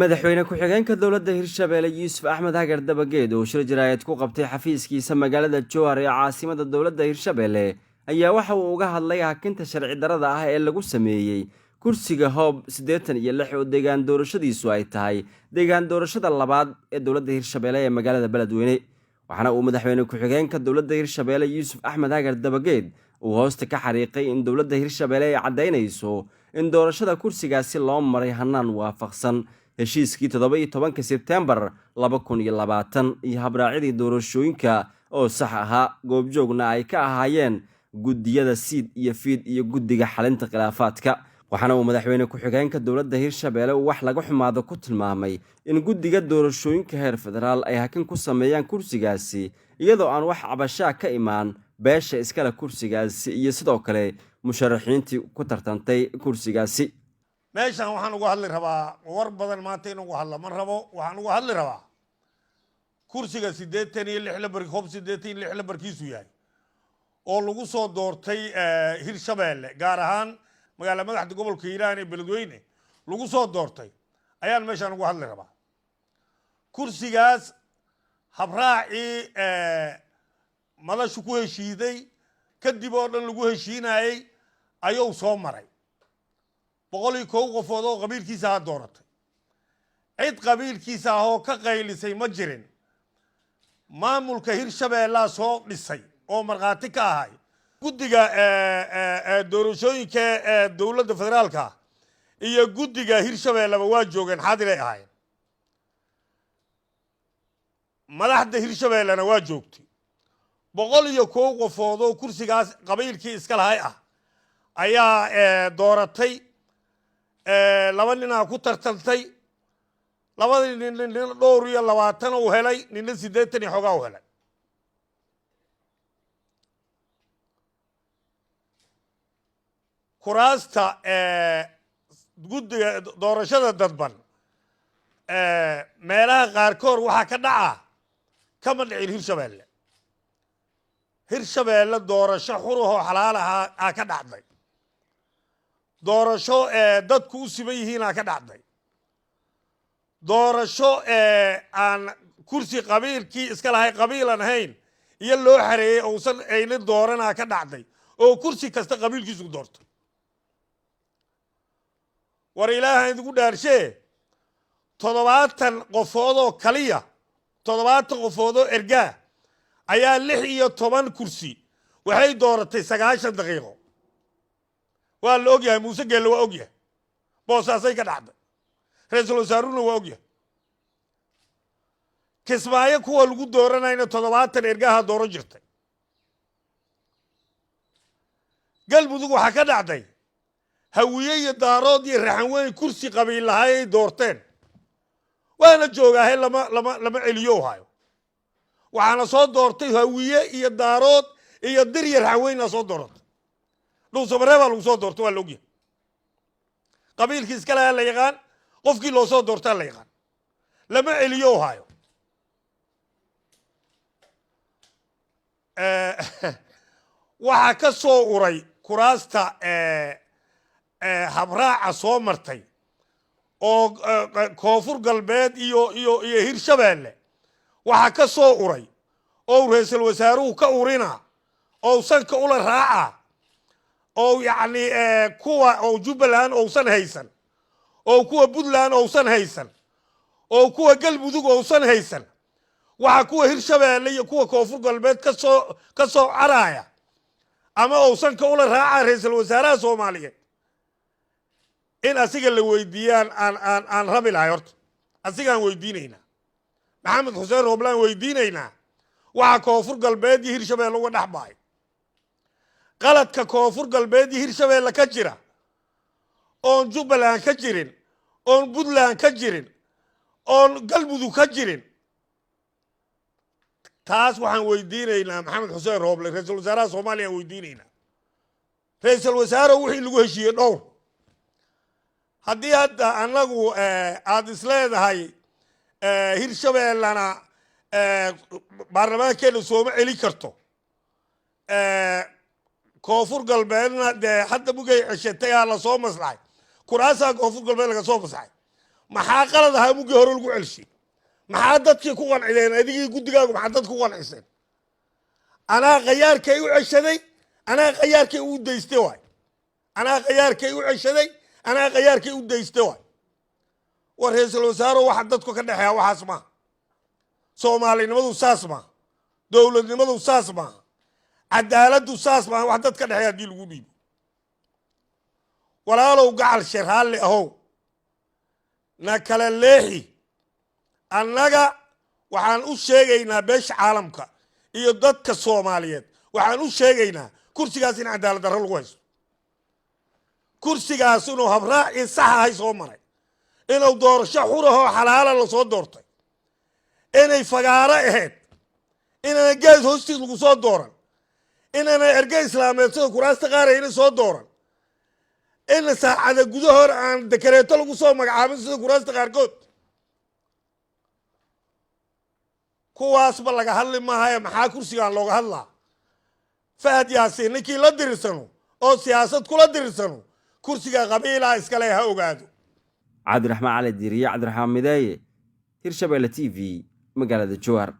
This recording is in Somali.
madaxweyne ku-xigeenka dowladda hirshabeelle yuusuf axmed hagar dabageed oo shir jaraayad ku qabtay xafiiskiisa magaalada jowhar ee caasimada dowladda hirshabeelle ayaa waxa uu uga hadlay hakinta sharci darrada ah ee lagu sameeyey kursiga hoob 86 oo deegaan doorashadiisu ay tahay deegaan doorashada labaad ee dowladda hirshabeelle ee magaalada beledweyne waxaana uu madaxweyne ku-xigeenka dowladda hirshabeelle yuusuf axmed hagar dabageed uu hoosta ka xariiqay in dowladda hirshabeelle ay caddaynayso in doorashada kursigaasi loo maray hannaan waafaqsan heshiiskii 17 Sebtembar 2020 iyo habraacidii doorashooyinka oo sax ahaa goobjoogna ay ka ahaayeen guddiyada siid iyo fiid iyo guddiga xalinta khilaafaadka waxaana uu madaxweyne ku-xigeenka dowladda hirshabeelle uu wax laga xumaado ku tilmaamay in guddiga doorashooyinka heer federaal ay hakin ku sameeyaan kursigaasi iyadoo aan wax cabashaa ka imaan beesha iskale kursigaasi iyo sidoo kale musharaxiintii ku tartantay kursigaasi meeshan waxaan uga hadli rabaa war badan maanta in ugu hadla ma rabo waxaan uga hadli rabaa kursiga 86 lambarkii hoob 86 lambarkiisu yahay oo lagu soo doortay Hirshabeelle gaar ahaan magaalada madaxda gobolka Hiiraan ee Beledweyne lagu soo doortay ayaan meeshan uga hadli rabaa kursigaas habraaci madashu ku heshiiday kadib oo dhan lagu heshiinayay ayuu soo maray boqolii kow qofood oo qabiilkiisa ha dooratay cid qabiilkiisa oo ka qaylisay ma jirin maamulka Hirshabeelle soo dhisay oo marqaati ka ahay guddiga doorashooyinka dowladda federaalka iyo guddiga Hirshabeelle waa joogeen xaadir ay ahaayeen madaxda Hirshabeellena waa joogtay boqolii kow qofood oo kursigaas qabiilkii iska lahay ah ayaa dooratay laba nin ku tartantay labadii nin dhowr iyo 20 uu helay nin 80 xogaa uu helay kuraasta guddiga doorashada dadban meelaha qaarkood waxa ka dhaca kama dhicin Hirshabeelle doorasho xur oo xalaal ah ka dhacday doorasho dadku u siman yihiin ka dhacday doorasho aan kursi qabiilkii iska lahay qabiilan ahayn iyo loo xareeyay oo san ayna doorana ka dhacday oo kursi kasta qabiilkiisu doorto war ilaahay idigu dhaarshe 70 qofood oo kaliya 70 qofood oo ergaa ayaa 16 kursi waxay dooratay 90 daqiiqo waa la ogyahay Muuse Geelle waa ogyahay boosaasay ka dhacday ra'iisul wasaaruna waa ogyahay kismaayo kuwa lagu dooranayna 70 ergaha dooran jirtay galmudug waxa ka dhacday hawiye iyo daarood iyo raxan weyn kursi qabiil lahaay doorteen waana joogaa lama celiyo hayo waxaana soo doortay hawiye iyo daarood iyo dir iyo raxan weyn soo doortay لو سمرها لو صدر تو اللوجي قبيل كيس كلا اللي يغان قف كي لو صدر تلا يغان لما إليو هايو وحكسو قري كراستا حبراء صومرتي أو كوفر قلبات يو هيرشبelle وحكسو قري أو رئيس الوزراء كأورينا أو سنك أول راعة أو يعني كوا أو جبلان أو سن هيسن أو كوا بدلان أو سن هيسن أو كوا قلب ذوق أو سن هيسن وحكوا هيرشبelle كوا كوفر قلبات كسو عرايا أما أو سن كأول راعة رئيس الوزراء سومالية إن أسيق اللي ويديان عن ربي العيرت أسيق عن ويدينينا محمد حسين روبلان ويدينينا وحكوفر قلبات هيرشبelle ونحباي قالت ككوفر قلبي هيرشبelle كجرا اون جبلان كجرين اون بدلان كجرين اون قلبدو كجرين تاس waxaan weydiinaynaa maxamed xuseen rooble ra'iisul wasaaraha Soomaaliya weydiinaynaa ra'iisul wasaaraha wixii lagu heshiiyay dhowr hadii hadda anagu aad isleedahay Hirshabellena baarlamaankeena sooma celi karto كوفر قلبنا ده حتى بقى عشتها على صوم مصلحي كراسة كوفر قلبنا لقى صوم مصلحي maxaa qalad ahaa muggii hore lagu celshay maxaa dadkii ku qancideen adigii guddigaagu maxaa dad ku qanciseen anaa khayaarkay u ceshaday anaa khayaarkay u daystay waay anaa khayaarkay u ceshaday anaa khayaarkay u daystay waay war ra-iisul wasaaro waxa dadku ka dhexeeya waxaas maaha soomaalinimadu saas maaha dowladnimadu saas maaha cadaaladdu saas maaha wax dad ka dhexeeya haddii lagu dhiibo walaalow gacal sheer haalli ahow na kala leexi annaga waxaan u sheegaynaa beesha caalamka iyo dadka soomaaliyeed waxaan u sheegaynaa kursigaas in cadaalad darro lagu haysto kursigaas inuu habraacii sax ahay soo maray inuu doorasho xurahoo xalaala la soo doortay inay fagaaro ahayd inaana gees hoostiis lagu soo dooran inaana erge islaameed sida kuraasta qaarayna soo dooran ina saacada gudahoor aan dekareeto lagu soo magacaabin sida kuraasta qaarkood kuwaasba laga hadli maahaye maxaa kursigaan looga hadlaa fahad yaasiin ninkii la dirirsano oo siyaasad kula dirirsano kursiga qabiilaa iskale ha ogaado cabdiraxmaan cali diiriye cabdiraxmaan mideeye hirshabeelle t v magaalada jowhar